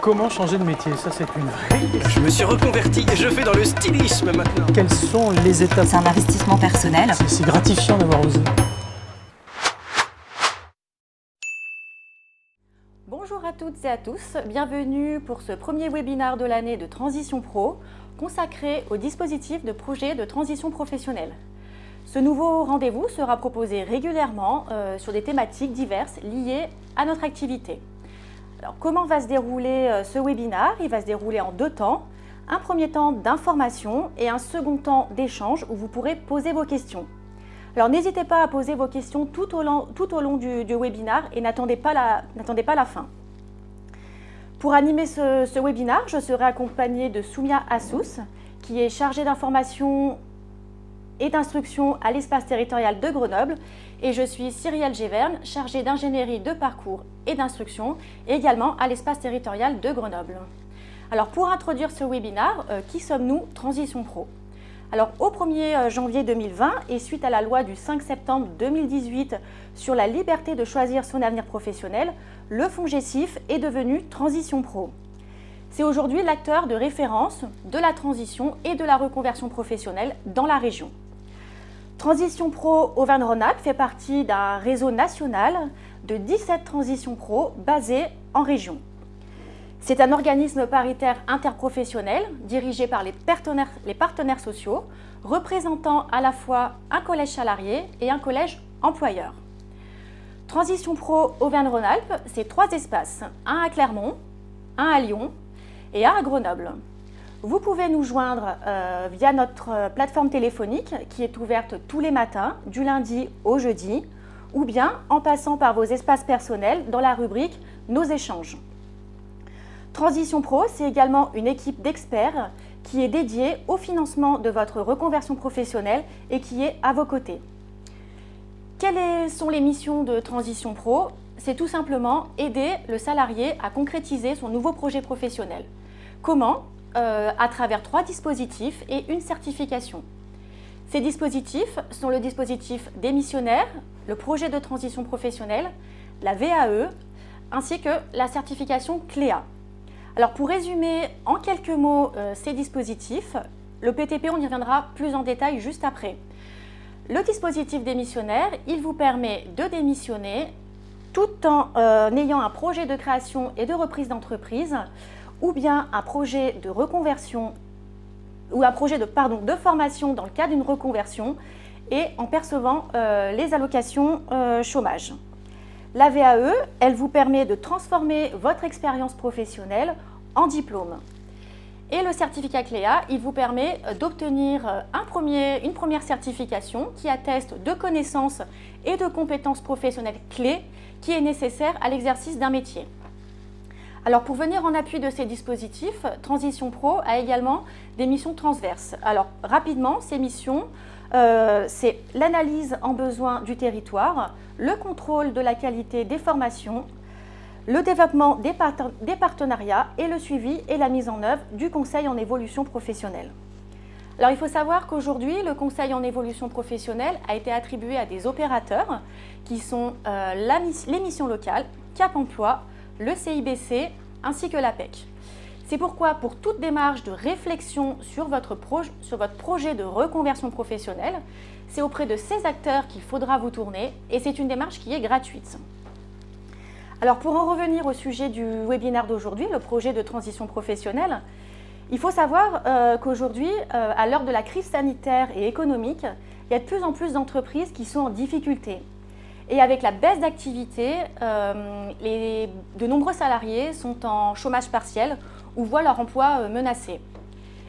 Comment changer de métier? Ça, c'est une vraie question. Je me suis reconverti et je fais dans le stylisme maintenant. Quelles sont les étapes? C'est un investissement personnel. C'est gratifiant d'avoir osé. Bonjour à toutes et à tous, bienvenue pour ce premier webinaire de l'année de Transition Pro consacré au dispositif de projet de transition professionnelle. Ce nouveau rendez-vous sera proposé régulièrement sur des thématiques diverses liées à notre activité. Alors, comment va se dérouler ce webinaire? Il va se dérouler en deux temps. Un premier temps d'information et un second temps d'échange où vous pourrez poser vos questions. Alors n'hésitez pas à poser vos questions tout au long du webinaire et n'attendez pas la fin. Pour animer ce webinaire, je serai accompagnée de Soumia Assous, qui est chargée d'information et d'instruction à l'espace territorial de Grenoble, et je suis Cyrielle Géverne, chargée d'ingénierie de parcours et d'instruction, également à l'espace territorial de Grenoble. Alors pour introduire ce webinaire, qui sommes-nous Transition Pro? Alors au 1er janvier 2020 et suite à la loi du 5 septembre 2018 sur la liberté de choisir son avenir professionnel, le FONGECIF est devenu Transition Pro. C'est aujourd'hui l'acteur de référence de la transition et de la reconversion professionnelle dans la région. Transition Pro Auvergne-Rhône-Alpes fait partie d'un réseau national de 17 transitions pro basées en région. C'est un organisme paritaire interprofessionnel dirigé par les partenaires sociaux, représentant à la fois un collège salarié et un collège employeur. Transition Pro Auvergne-Rhône-Alpes, c'est 3 espaces, un à Clermont, un à Lyon et un à Grenoble. Vous pouvez nous joindre via notre plateforme téléphonique qui est ouverte tous les matins, du lundi au jeudi, ou bien en passant par vos espaces personnels dans la rubrique « Nos échanges ». Transition Pro, c'est également une équipe d'experts qui est dédiée au financement de votre reconversion professionnelle et qui est à vos côtés. Quelles sont les missions de Transition Pro? C'est tout simplement aider le salarié à concrétiser son nouveau projet professionnel. Comment? À travers 3 dispositifs et une certification. Ces dispositifs sont le dispositif démissionnaire, le projet de transition professionnelle, la VAE, ainsi que la certification CLEA. Alors pour résumer en quelques mots ces dispositifs, le PTP, on y reviendra plus en détail juste après. Le dispositif démissionnaire, il vous permet de démissionner tout en ayant un projet de création et de reprise d'entreprise ou bien un projet de reconversion ou un projet de formation dans le cadre d'une reconversion et en percevant les allocations chômage. La VAE, elle vous permet de transformer votre expérience professionnelle en diplôme. Et le certificat CLEA, il vous permet d'obtenir une première certification qui atteste de connaissances et de compétences professionnelles clés qui est nécessaire à l'exercice d'un métier. Alors pour venir en appui de ces dispositifs, Transition Pro a également des missions transverses. Alors rapidement, ces missions, c'est l'analyse en besoin du territoire, le contrôle de la qualité des formations, le développement des partenariats et le suivi et la mise en œuvre du conseil en évolution professionnelle. Alors il faut savoir qu'aujourd'hui, le conseil en évolution professionnelle a été attribué à des opérateurs qui sont les missions locales, Cap Emploi, le CIBC ainsi que l'APEC. C'est pourquoi pour toute démarche de réflexion sur votre projet de reconversion professionnelle, c'est auprès de ces acteurs qu'il faudra vous tourner et c'est une démarche qui est gratuite. Alors pour en revenir au sujet du webinaire d'aujourd'hui, le projet de transition professionnelle, il faut savoir qu'aujourd'hui, à l'heure de la crise sanitaire et économique, il y a de plus en plus d'entreprises qui sont en difficulté. Et avec la baisse d'activité, de nombreux salariés sont en chômage partiel ou voient leur emploi menacé.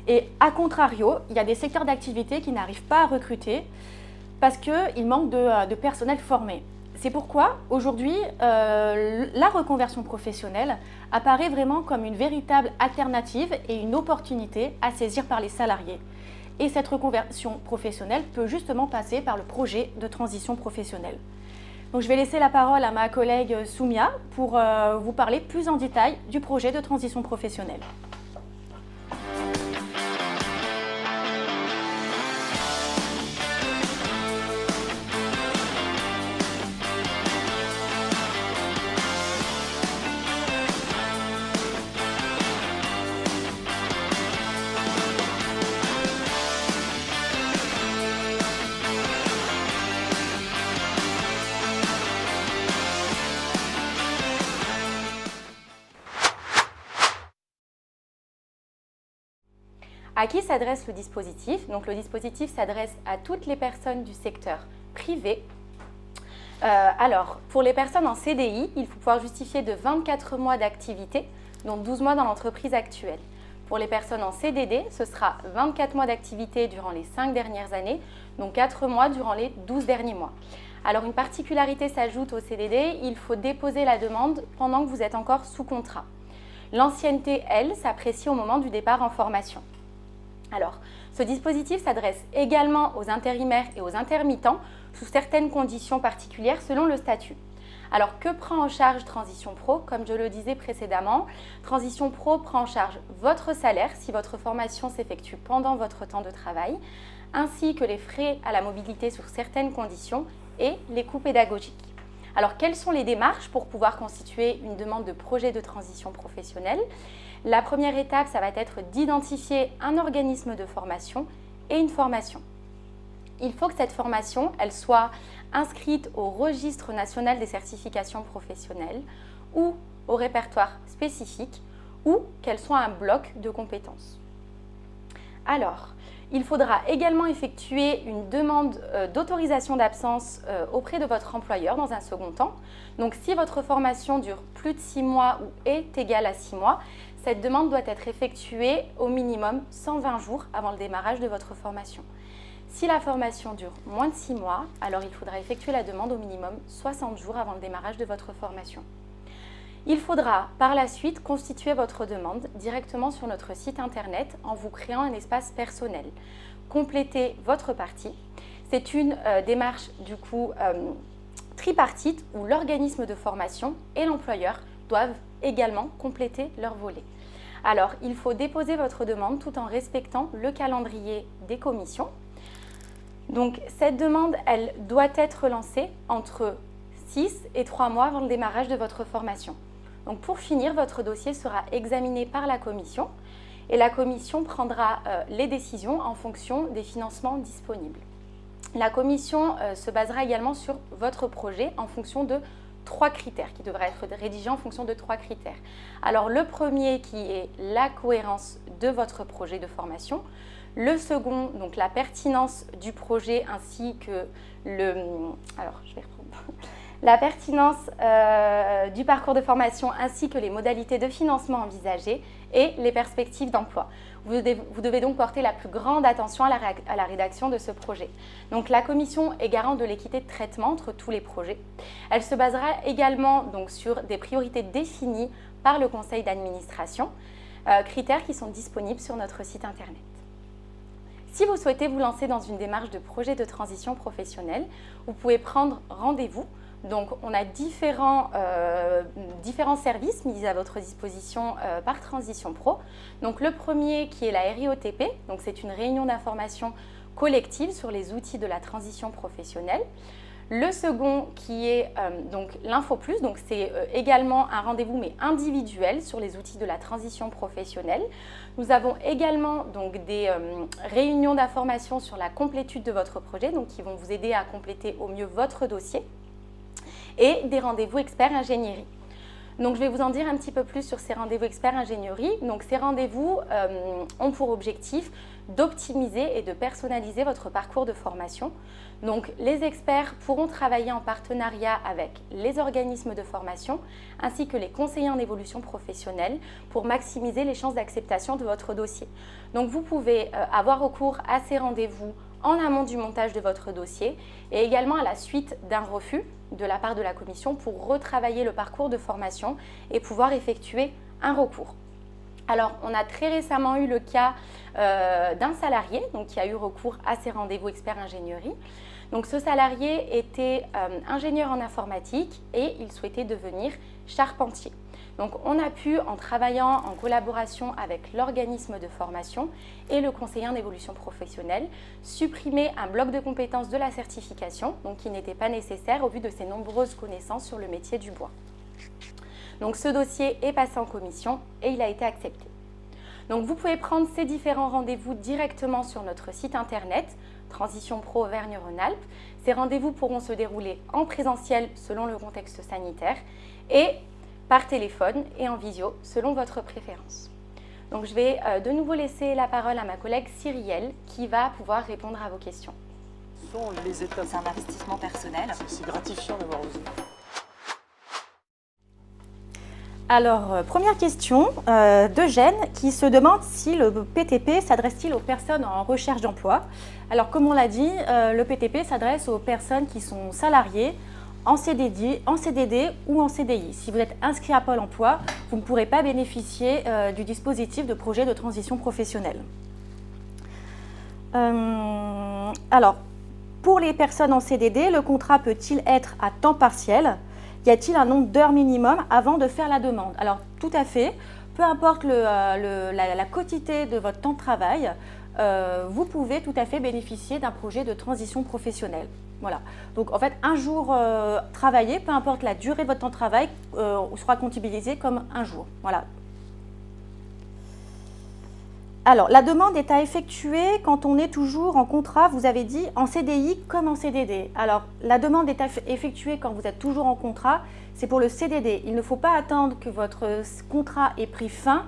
Et à contrario, il y a des secteurs d'activité qui n'arrivent pas à recruter parce qu'il manque de personnel formé. C'est pourquoi aujourd'hui, la reconversion professionnelle apparaît vraiment comme une véritable alternative et une opportunité à saisir par les salariés. Et cette reconversion professionnelle peut justement passer par le projet de transition professionnelle. Donc, je vais laisser la parole à ma collègue Soumia pour vous parler plus en détail du projet de transition professionnelle. À qui s'adresse le dispositif? Donc, le dispositif s'adresse à toutes les personnes du secteur privé. Alors, pour les personnes en CDI, il faut pouvoir justifier de 24 mois d'activité, dont 12 mois dans l'entreprise actuelle. Pour les personnes en CDD, ce sera 24 mois d'activité durant les 5 dernières années, donc 4 mois durant les 12 derniers mois. Alors, une particularité s'ajoute au CDD, il faut déposer la demande pendant que vous êtes encore sous contrat. L'ancienneté, elle, s'apprécie au moment du départ en formation. Alors, ce dispositif s'adresse également aux intérimaires et aux intermittents sous certaines conditions particulières selon le statut. Alors, que prend en charge Transition Pro? Comme je le disais précédemment, Transition Pro prend en charge votre salaire si votre formation s'effectue pendant votre temps de travail, ainsi que les frais à la mobilité sous certaines conditions et les coûts pédagogiques. Alors, quelles sont les démarches pour pouvoir constituer une demande de projet de transition professionnelle? La première étape, ça va être d'identifier un organisme de formation et une formation. Il faut que cette formation, elle soit inscrite au registre national des certifications professionnelles ou au répertoire spécifique ou qu'elle soit un bloc de compétences. Alors, il faudra également effectuer une demande d'autorisation d'absence auprès de votre employeur dans un second temps. Donc, si votre formation dure plus de 6 mois ou est égale à 6 mois, cette demande doit être effectuée au minimum 120 jours avant le démarrage de votre formation. Si la formation dure moins de 6 mois, alors il faudra effectuer la demande au minimum 60 jours avant le démarrage de votre formation. Il faudra par la suite constituer votre demande directement sur notre site internet en vous créant un espace personnel. Complétez votre partie. C'est une démarche du coup tripartite où l'organisme de formation et l'employeur doivent également compléter leur volet. Alors, il faut déposer votre demande tout en respectant le calendrier des commissions. Donc, cette demande, elle doit être lancée entre 6 et 3 mois avant le démarrage de votre formation. Donc, pour finir, votre dossier sera examiné par la commission et la commission prendra les décisions en fonction des financements disponibles. La commission se basera également sur votre projet en fonction de 3 critères qui devraient être rédigés en fonction de 3 critères. Alors, le premier qui est la cohérence de votre projet de formation. Le second, donc la pertinence du projet ainsi que la pertinence du parcours de formation ainsi que les modalités de financement envisagées et les perspectives d'emploi. Vous devez donc porter la plus grande attention à la rédaction de ce projet. Donc la commission est garante de l'équité de traitement entre tous les projets. Elle se basera également donc, sur des priorités définies par le conseil d'administration, critères qui sont disponibles sur notre site internet. Si vous souhaitez vous lancer dans une démarche de projet de transition professionnelle, vous pouvez prendre rendez-vous. Donc, on a différents services mis à votre disposition par Transition Pro. Donc, le premier qui est la RIOTP, donc c'est une réunion d'information collective sur les outils de la transition professionnelle. Le second qui est donc l'Info Plus, donc c'est également un rendez-vous mais individuel sur les outils de la transition professionnelle. Nous avons également donc des réunions d'information sur la complétude de votre projet, donc qui vont vous aider à compléter au mieux votre dossier, et des rendez-vous experts ingénierie. Donc je vais vous en dire un petit peu plus sur ces rendez-vous experts ingénierie. Donc ces rendez-vous ont pour objectif d'optimiser et de personnaliser votre parcours de formation. Donc les experts pourront travailler en partenariat avec les organismes de formation ainsi que les conseillers en évolution professionnelle pour maximiser les chances d'acceptation de votre dossier. Donc vous pouvez avoir recours à ces rendez-vous en amont du montage de votre dossier et également à la suite d'un refus de la part de la commission pour retravailler le parcours de formation et pouvoir effectuer un recours. Alors, on a très récemment eu le cas d'un salarié donc, qui a eu recours à ces rendez-vous experts ingénierie. Donc, ce salarié était ingénieur en informatique et il souhaitait devenir charpentier. Donc, on a pu, en travaillant en collaboration avec l'organisme de formation et le conseiller en évolution professionnelle, supprimer un bloc de compétences de la certification, donc qui n'était pas nécessaire au vu de ses nombreuses connaissances sur le métier du bois. Donc, ce dossier est passé en commission et il a été accepté. Donc, vous pouvez prendre ces différents rendez-vous directement sur notre site internet, Transition Pro Auvergne-Rhône-Alpes. Ces rendez-vous pourront se dérouler en présentiel selon le contexte sanitaire et par téléphone et en visio selon votre préférence. Donc je vais de nouveau laisser la parole à ma collègue Cyrielle qui va pouvoir répondre à vos questions. Quelles sont les étapes? C'est un investissement personnel. C'est gratifiant d'avoir osé. Alors, première question d'Eugène qui se demande si le PTP s'adresse-t-il aux personnes en recherche d'emploi. Alors, comme on l'a dit, le PTP s'adresse aux personnes qui sont salariées en CDD ou en CDI. Si vous êtes inscrit à Pôle emploi, vous ne pourrez pas bénéficier du dispositif de projet de transition professionnelle. Alors, pour les personnes en CDD, le contrat peut-il être à temps partiel ? Y a-t-il un nombre d'heures minimum avant de faire la demande? Alors, tout à fait. Peu importe la quotité de votre temps de travail, vous pouvez tout à fait bénéficier d'un projet de transition professionnelle. Voilà. Donc, en fait, un jour travaillé, peu importe la durée de votre temps de travail, sera comptabilisé comme un jour. Voilà. Alors, la demande est à effectuer quand on est toujours en contrat, vous avez dit, en CDI comme en CDD. Alors, la demande est à effectuer quand vous êtes toujours en contrat, c'est pour le CDD. Il ne faut pas attendre que votre contrat ait pris fin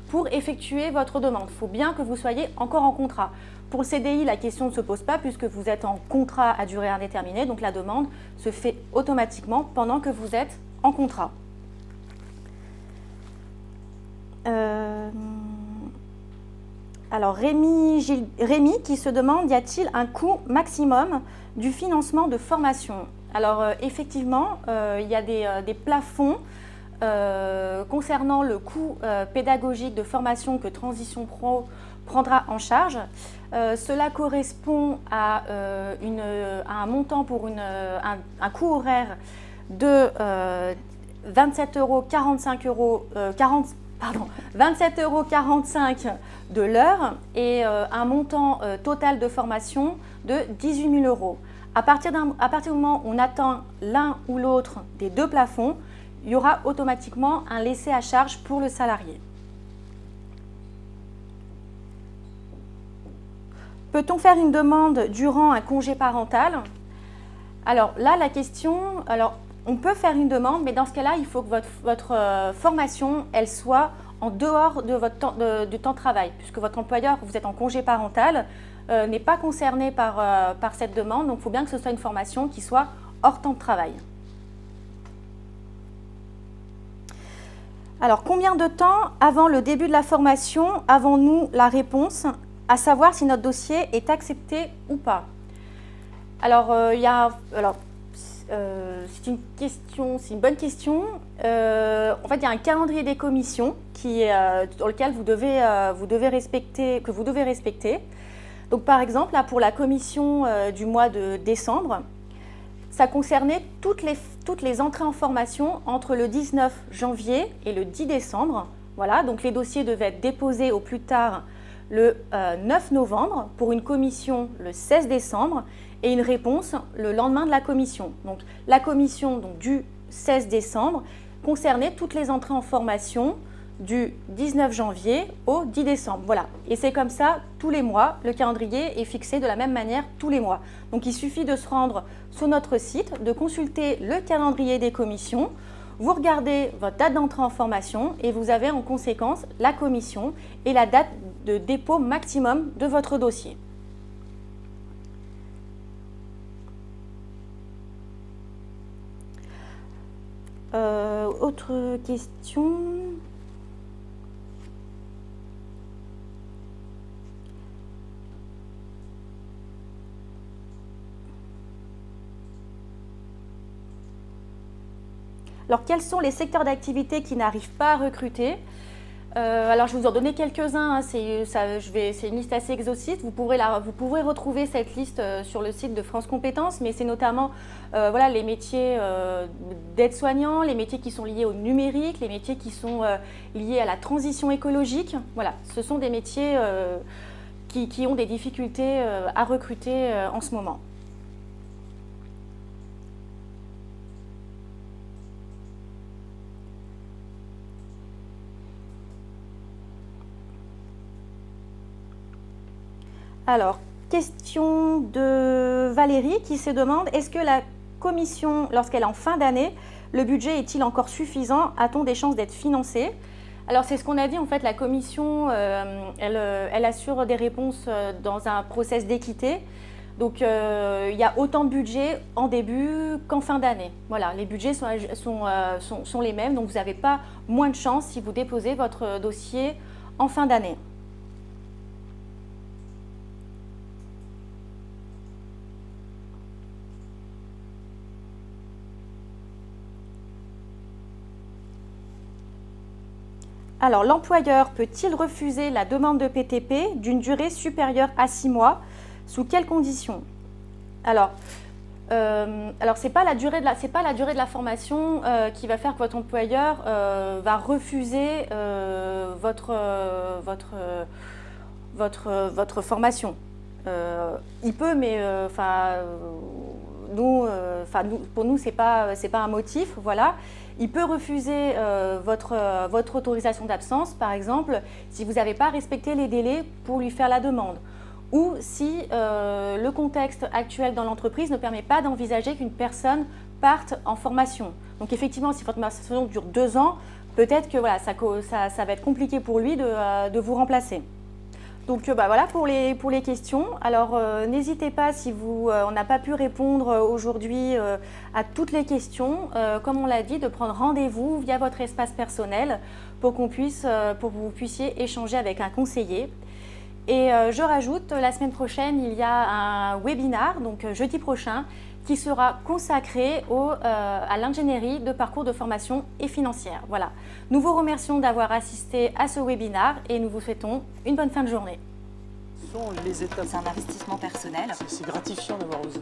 pour effectuer votre demande. Il faut bien que vous soyez encore en contrat. Pour le CDI, la question ne se pose pas puisque vous êtes en contrat à durée indéterminée, donc la demande se fait automatiquement pendant que vous êtes en contrat. Alors Rémi qui se demande, y a-t-il un coût maximum du financement de formation? Alors effectivement, il y a des plafonds concernant le coût pédagogique de formation que Transition Pro prendra en charge. Cela correspond à un montant pour un coût horaire de 27,45 € de l'heure et un montant total de formation de 18 000 €. À partir du moment où on atteint l'un ou l'autre des deux plafonds, il y aura automatiquement un laissé à charge pour le salarié. Peut-on faire une demande durant un congé parental? Alors là, la question... on peut faire une demande, mais dans ce cas-là, il faut que votre formation, elle soit en dehors de votre du temps de travail, puisque votre employeur, vous êtes en congé parental, n'est pas concerné par cette demande, donc il faut bien que ce soit une formation qui soit hors temps de travail. Alors, combien de temps avant le début de la formation avons-nous la réponse, à savoir si notre dossier est accepté ou pas? Alors, c'est une bonne question. En fait, il y a un calendrier des commissions dans lequel vous devez respecter. Donc, par exemple, là, pour la commission du mois de décembre, ça concernait toutes les entrées en formation entre le 19 janvier et le 10 décembre. Voilà, donc les dossiers devaient être déposés au plus tard le 9 novembre pour une commission le 16 décembre et une réponse le lendemain de la commission. Donc la commission du 16 décembre concernait toutes les entrées en formation du 19 janvier au 10 décembre. Voilà, et c'est comme ça tous les mois, le calendrier est fixé de la même manière tous les mois. Donc il suffit de se rendre sur notre site, de consulter le calendrier des commissions, vous regardez votre date d'entrée en formation et vous avez en conséquence la commission et la date de dépôt maximum de votre dossier. Autre question. Alors, quels sont les secteurs d'activité qui n'arrivent pas à recruter? Alors, je vais vous en donner quelques-uns. Hein. C'est une liste assez exhaustive. Vous pourrez retrouver cette liste sur le site de France Compétences, mais c'est notamment voilà, les métiers d'aide-soignants, les métiers qui sont liés au numérique, les métiers qui sont liés à la transition écologique. Voilà, ce sont des métiers qui ont des difficultés à recruter en ce moment. Alors, question de Valérie qui se demande, est-ce que la commission, lorsqu'elle est en fin d'année, le budget est-il encore suffisant? A-t-on des chances d'être financé? Alors c'est ce qu'on a dit, en fait, la commission, elle assure des réponses dans un process d'équité. Donc il y a autant de budget en début qu'en fin d'année. Voilà, les budgets sont les mêmes, donc vous n'avez pas moins de chance si vous déposez votre dossier en fin d'année. Alors, l'employeur peut-il refuser la demande de PTP d'une durée supérieure à 6 mois? Sous quelles conditions? Alors c'est pas la durée de la formation qui va faire que votre employeur va refuser votre formation. Il peut, mais pour nous, c'est pas un motif, voilà. Il peut refuser votre autorisation d'absence, par exemple, si vous n'avez pas respecté les délais pour lui faire la demande, ou si le contexte actuel dans l'entreprise ne permet pas d'envisager qu'une personne parte en formation. Donc effectivement, si votre formation dure 2 ans, peut-être que voilà, ça va être compliqué pour lui de vous remplacer. Donc voilà pour les questions. Alors n'hésitez pas, si on n'a pas pu répondre aujourd'hui à toutes les questions, comme on l'a dit, de prendre rendez-vous via votre espace personnel pour que vous puissiez échanger avec un conseiller. Et je rajoute, la semaine prochaine, il y a un webinar, donc jeudi prochain, qui sera consacré à l'ingénierie de parcours de formation et financière. Voilà. Nous vous remercions d'avoir assisté à ce webinar et nous vous souhaitons une bonne fin de journée. Ce sont les étapes. C'est un investissement personnel. C'est gratifiant d'avoir osé.